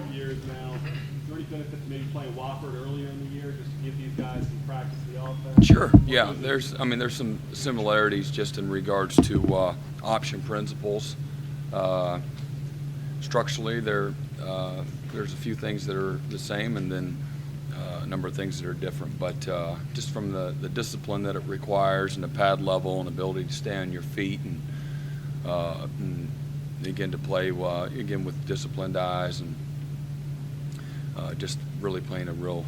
2 years now. Is there any benefit to maybe playing Wofford earlier in the year just to give these guys some practice in the offense? Sure. Yeah. There's some similarities just in regards to option principles. Structurally, there's a few things that are the same, and then a number of things that are different. But just from the discipline that it requires, and the pad level, and ability to stay on your feet, and again to play again with disciplined eyes, and just really playing a real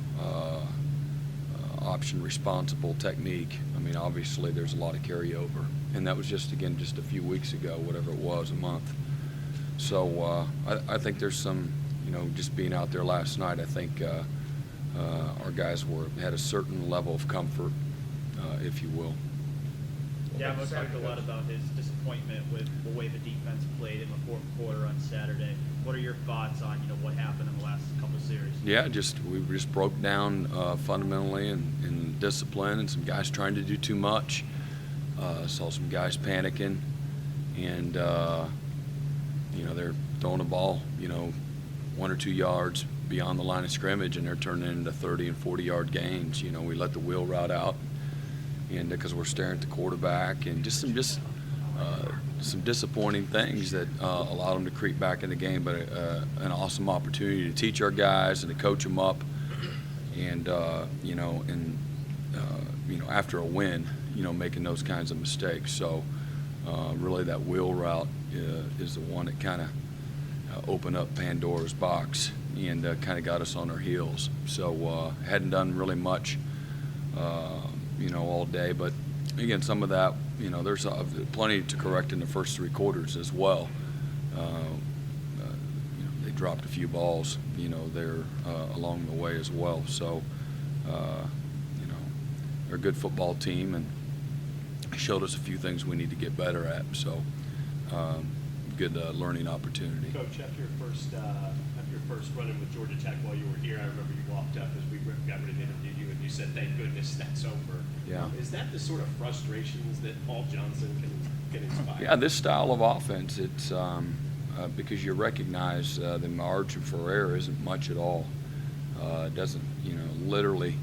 option responsible technique. I mean, obviously there's a lot of carryover, and that was just a few weeks ago, whatever it was, a month. So I think there's some, just being out there last night, I think our guys had a certain level of comfort, if you will. Dabo talked a lot about his disappointment with the way the defense played in the fourth quarter on Saturday. What are your thoughts on what happened in the last couple of series? Yeah, we just broke down fundamentally in discipline, and some guys trying to do too much. Saw some guys panicking, and they're throwing the ball 1 or 2 yards beyond the line of scrimmage, and they're turning it into 30 and 40-yard gains. We let the wheel route out, and because we're staring at the quarterback, and just some disappointing things that allowed them to creep back in the game. But an awesome opportunity to teach our guys and to coach them up, and after a win, making those kinds of mistakes. So really, that wheel route is the one that kind of opened up Pandora's box and kind of got us on our heels. So hadn't done really much, all day. But again, some of that, there's plenty to correct in the first 3 quarters as well. They dropped a few balls, there along the way as well. So, they're a good football team, and showed us a few things we need to get better at. So, good learning opportunity. Coach, after your first run-in with Georgia Tech while you were here, I remember you walked up as we got ready to interview you, and you said, "Thank goodness that's over." Yeah. Is that the sort of frustrations that Paul Johnson can inspire? Yeah, this style of offense, it's because you recognize the margin for error isn't much at all. It doesn't, literally,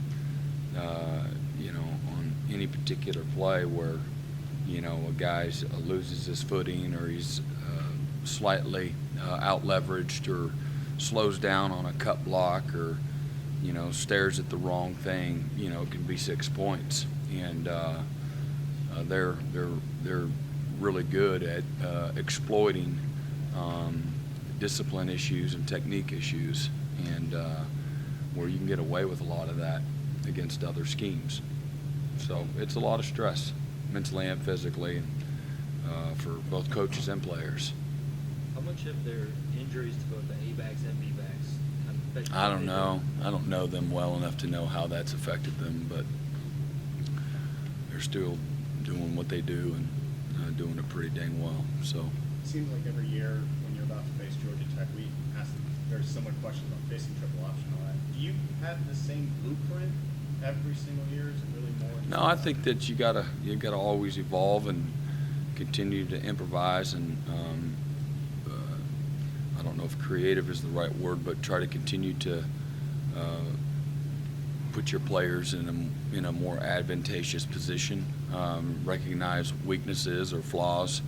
on any particular play where, a guy loses his footing, or he's slightly out-leveraged, or slows down on a cut block, or stares at the wrong thing, it can be 6 points. And they're really good at exploiting discipline issues and technique issues, and where you can get away with a lot of that against other schemes. So it's a lot of stress, mentally and physically, for both coaches and players. How much have their injuries to both the A-backs and B-backs kind of affected? I don't know. I don't know them well enough to know how that's affected them, but they're still doing what they do, and doing it pretty dang well. So It seems like every year when you're about to face Georgia Tech, we ask very similar questions about facing triple option and all that. Do you have the same blueprint every single year? Is it really more? no, I think that you gotta always evolve and continue to improvise, and I don't know if creative is the right word, but try to continue to put your players in a more advantageous position, recognize weaknesses or flaws,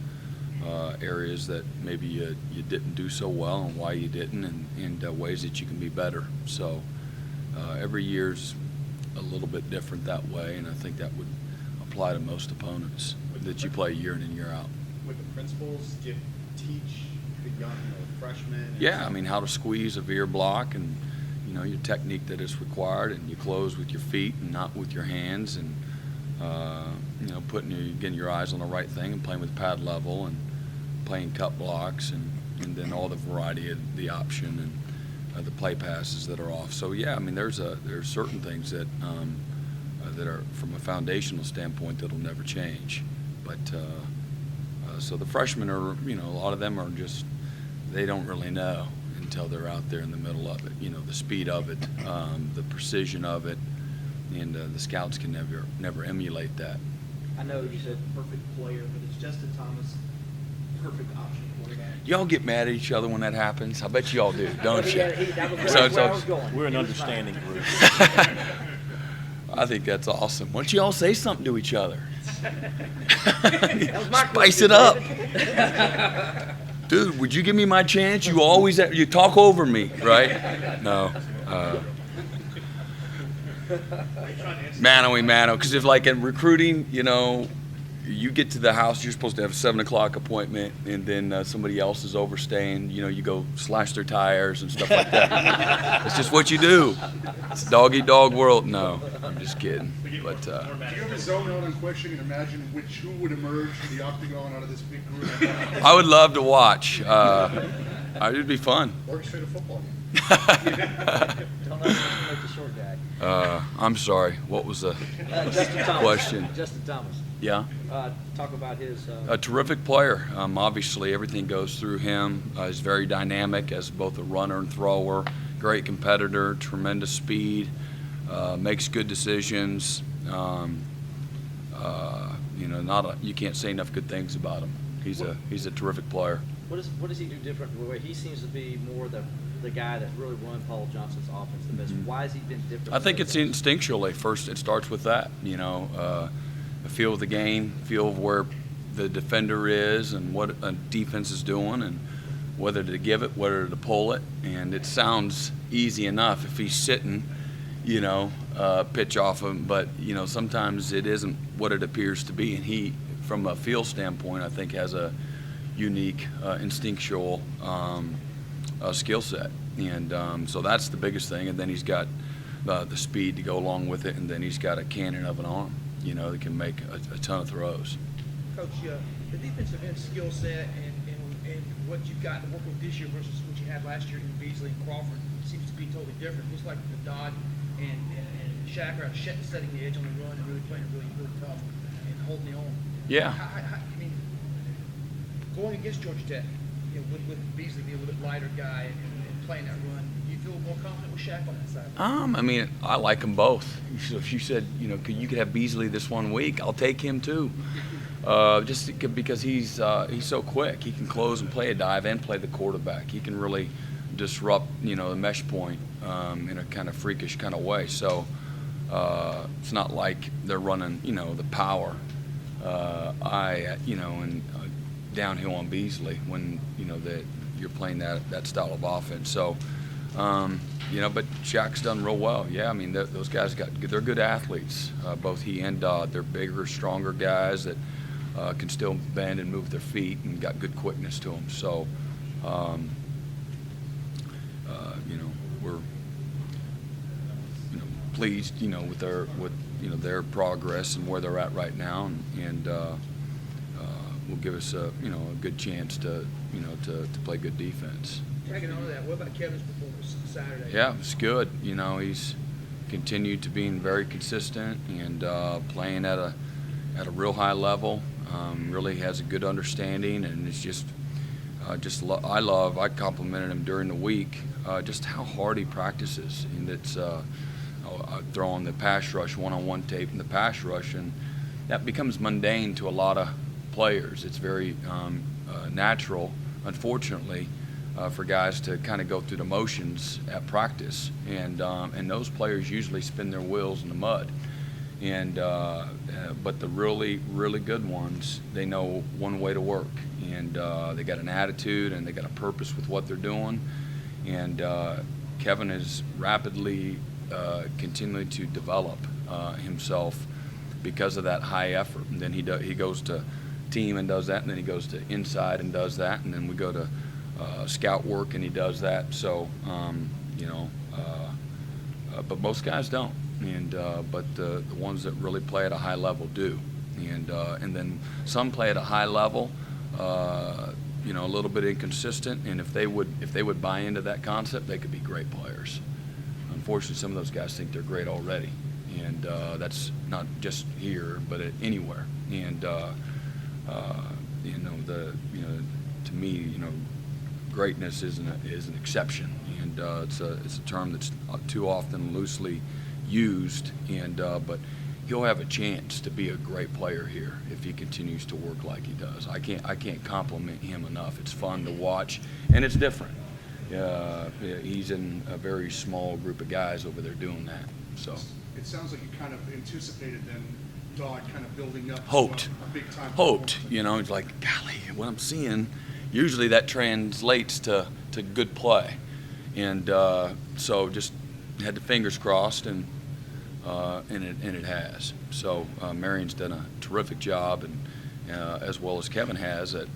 areas that maybe you didn't do so well, and why you didn't, and ways that you can be better. So every year's a little bit different that way, and I think that would apply to most opponents that you play year in and year out. With the principals, do you teach the young freshmen? Yeah, I mean, how to squeeze a veer block, and your technique that is required, and you close with your feet and not with your hands, and getting your eyes on the right thing, and playing with pad level, and playing cut blocks, and then all the variety of the option, and the play passes that are off. So yeah, I mean, there's certain things that that are from a foundational standpoint that'll never change. But so the freshmen are, a lot of them are just, they don't really know until they're out there in the middle of it. The speed of it, the precision of it, and the scouts can never emulate that. I know you He's said a perfect player, but is Justin Thomas perfect option quarterback? Y'all get mad at each other when that happens? I bet you all do, don't you? That was So- where I was going. We're an He was understanding fine. group. I think that's awesome. Why don't you all say something to each other? That was my Spice question, it up. David. Dude, would you give me my chance? You always, you talk over me, right? No. Mano, because if like in recruiting, you know, you get to the house, you're supposed to have a 7 o'clock appointment, and then somebody else is overstaying, you know, you go slash their tires and stuff like that. It's just what you do. It's a dog-eat-dog world. No, I'm just kidding. But Do you ever zone out on question and imagine who would emerge from the octagon out of this big group? I would love to watch. It'd be fun. Orchestrate a football game. Don't underestimate the short guy. I'm sorry. What was the Justin Thomas. question? Justin Thomas. Yeah. Talk about his. A terrific player. Obviously, everything goes through him. He's very dynamic as both a runner and thrower. Great competitor, tremendous speed, makes good decisions. You know, you can't say enough good things about him. He's a terrific player. What does he do different? Where he seems to be more the guy that really run Paul Johnson's offense the best. Why has he been different? I think it's instinctually. First, it starts with that. You know, a feel of the game, feel of where the defender is and what a defense is doing, and whether to give it, whether to pull it. And it sounds easy enough if he's sitting, you know, pitch off him. But you know, sometimes it isn't what it appears to be. And he, from a feel standpoint, I think has a unique instinctual skill set, and so that's the biggest thing. And then he's got the speed to go along with it, and then he's got a cannon of an arm, you know, that can make a ton of throws. Coach, the defensive end skill set and what you've got to work with this year versus what you had last year in Beasley and Crawford seems to be totally different. Looks like the Dodd and Shaq are setting the edge on the run and really playing really tough and holding the own. Yeah. I mean, going against Georgia Tech, you know, with Beasley being a little bit lighter guy and playing that run, do you feel more confident with Shaq on that side? I mean, I like them both. So if you said, you know, you could have Beasley this 1 week, I'll take him too. Just because he's so quick. He can close and play a dive and play the quarterback. He can really disrupt, you know, the mesh point in a kind of freakish kind of way. So it's not like they're running, you know, the power. And downhill on Beasley when, you know, that you're playing that style of offense. So, you know, but Shaq's done real well. Yeah, I mean, those guys they're good athletes. Both he and Dodd, they're bigger, stronger guys that can still bend and move their feet and got good quickness to them. So, you know, we're, you know, pleased, you know, with their progress and where they're at right now, and will give us a good chance to play good defense. Tagging on to that, what about Kevin's performance Saturday? Yeah, it's good. You know, he's continued to being very consistent and playing at a real high level. Really has a good understanding, and it's I complimented him during the week just how hard he practices, and it's throwing the pass rush, one-on-one tape in the pass rush, and that becomes mundane to a lot of players. It's very natural, unfortunately, for guys to kind of go through the motions at practice, and those players usually spin their wheels in the mud. And but the really, really good ones, they know one way to work, and they got an attitude and they got a purpose with what they're doing. And Kevin is rapidly continuing to develop himself because of that high effort. And then he goes to team and does that, and then he goes to inside and does that, and then we go to scout work and he does that. So but most guys don't, and but the ones that really play at a high level do, and then some play at a high level, a little bit inconsistent, and if they would buy into that concept, they could be great players. Unfortunately, some of those guys think they're great already, and that's not just here, but anywhere. And to me, greatness is an exception, and it's a term that's too often loosely used. And but he'll have a chance to be a great player here if he continues to work like he does. I can't compliment him enough. It's fun to watch, and it's different. He's in a very small group of guys over there doing that. So It sounds like you kind of anticipated then Dodd kind of building up hoped, to a big time. hoped. You know, it's like, golly, what I'm seeing, usually that translates to good play, and so just had the fingers crossed, and it has. So Marion's done a terrific job, and as well as Kevin has at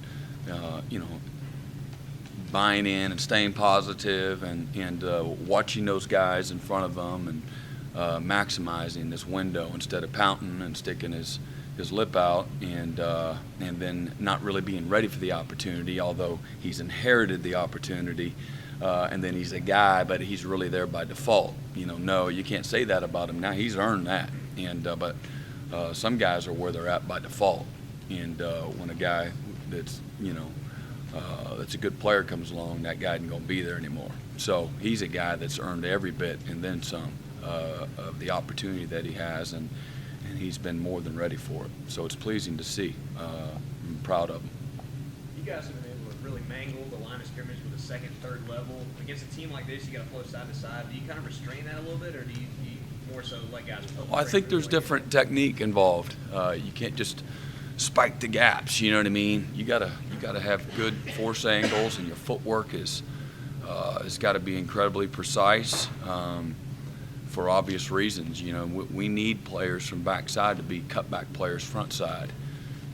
buying in and staying positive, and watching those guys in front of them, and maximizing this window instead of pouting and sticking his lip out, and then not really being ready for the opportunity, although he's inherited the opportunity, and then he's a guy, but he's really there by default. No, you can't say that about him now. He's earned that, but some guys are where they're at by default, and when a guy that's that's a good player comes along, that guy isn't going to be there anymore. So he's a guy that's earned every bit and then some of the opportunity that he has, and he's been more than ready for it. So it's pleasing to see. I'm proud of him. You guys have been able to really mangle the line of scrimmage with a second, third level. Against a team like this, you got to flow side to side. Do you kind of restrain that a little bit, or do you more so let guys? Well, I think there's different technique involved. You can't just spike the gaps. You know what I mean? You gotta have good force angles, and your footwork has got to be incredibly precise. For obvious reasons, we need players from backside to be cutback players front side,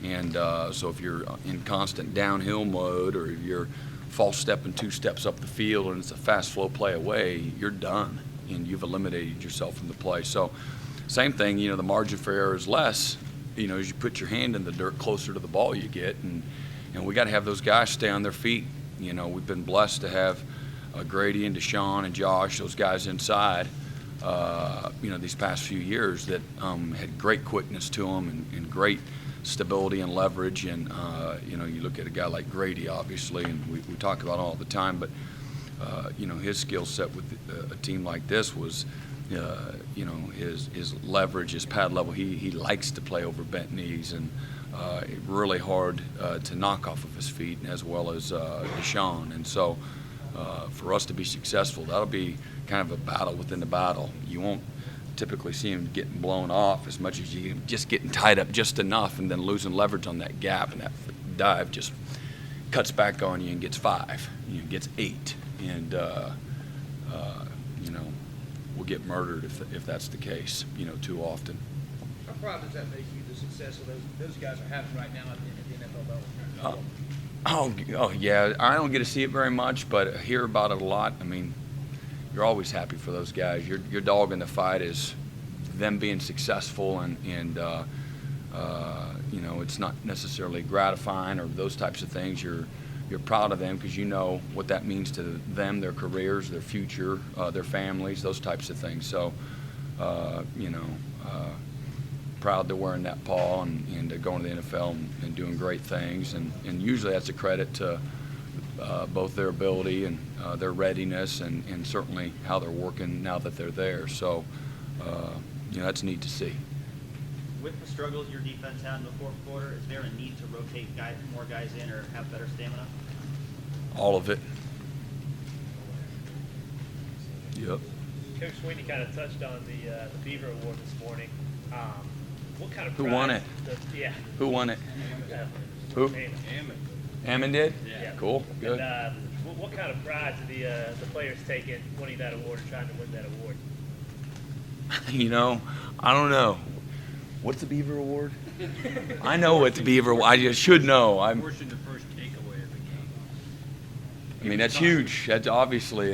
and so if you're in constant downhill mode, or if you're false stepping 2 steps up the field and it's a fast flow play away, you're done, and you've eliminated yourself from the play. So, same thing, the margin for error is less, as you put your hand in the dirt, closer to the ball you get, and we got to have those guys stay on their feet. We've been blessed to have Grady and Deshaun and Josh, those guys inside. These past few years that had great quickness to them, and great stability and leverage. And you look at a guy like Grady, obviously, and we talk about it all the time, but his skill set with a team like this was his leverage, his pad level. He likes to play over bent knees, and really hard to knock off of his feet, as well as Deshaun. And so for us to be successful, that'll be kind of a battle within the battle. You won't typically see him getting blown off as much as you just getting tied up just enough, and then losing leverage on that gap, and that dive just cuts back on you and gets 5, gets 8, and we'll get murdered if that's the case, too often. How proud does that make you, the success of those guys are having right now at the NFL level? Oh yeah, I don't get to see it very much, but I hear about it a lot. I mean, you're always happy for those guys. Your dog in the fight is them being successful, and it's not necessarily gratifying or those types of things. You're proud of them because you know what that means to them, their careers, their future, their families, those types of things. So, proud they're wearing that paw and going to the NFL and doing great things. And usually that's a credit to both their ability and their readiness, and certainly how they're working now that they're there. So, that's neat to see. With the struggles your defense had in the fourth quarter, is there a need to rotate more guys in or have better stamina? All of it. Yep. Coach Sweeney kind of touched on the Beaver Award this morning. What kind of Who won it? Yeah. Who won it? Who? Ammon did? Yeah. Cool. Good. And, what kind of pride do the players take in winning that award and trying to win that award? I don't know. What's the Beaver Award? I know what the Beaver Award. I just should know. Portion the first takeaway of the game. I mean, that's huge. That's obviously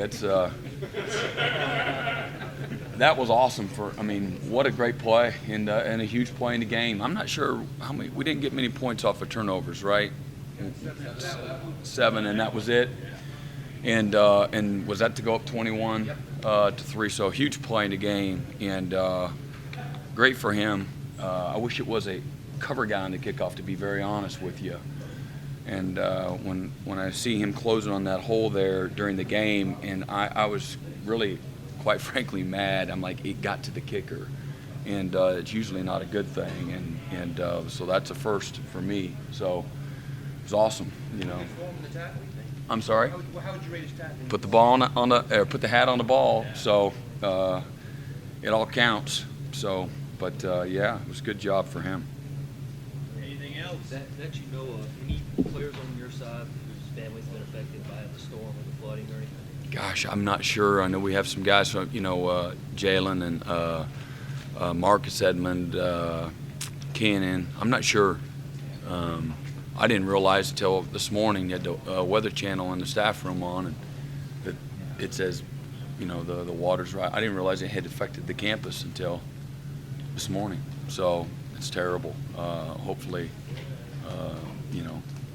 that was awesome what a great play and a huge play in the game. I'm not sure how many. We didn't get many points off of turnovers, right? 7, and that was it. And was that to go up 21 to 3? So a huge play in the game, and great for him. I wish it was a cover guy on the kickoff, to be very honest with you. And when I see him closing on that hole there during the game, and I was really, quite frankly, mad. I'm like, it got to the kicker, and it's usually not a good thing, and so that's a first for me. So it was awesome, you know. Form in the tackle, you think? I'm sorry. How would you rate his tackling? Put the ball put the hat on the ball, so it all counts. So, but yeah, it was a good job for him. Anything else? That you know of, any players on your side whose family's been affected by the storm or the flooding or anything? Gosh, I'm not sure. I know we have some guys from, Jalen and Marcus Edmond, Cannon. I'm not sure. I didn't realize until this morning that the Weather Channel in the staff room on, and that it says, the water's right. I didn't realize it had affected the campus until this morning. So it's terrible. Hopefully,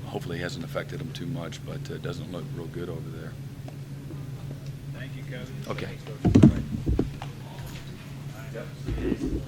hopefully it hasn't affected them too much, but it doesn't look real good over there. Thank you, Coach. Okay. Thanks, Coach.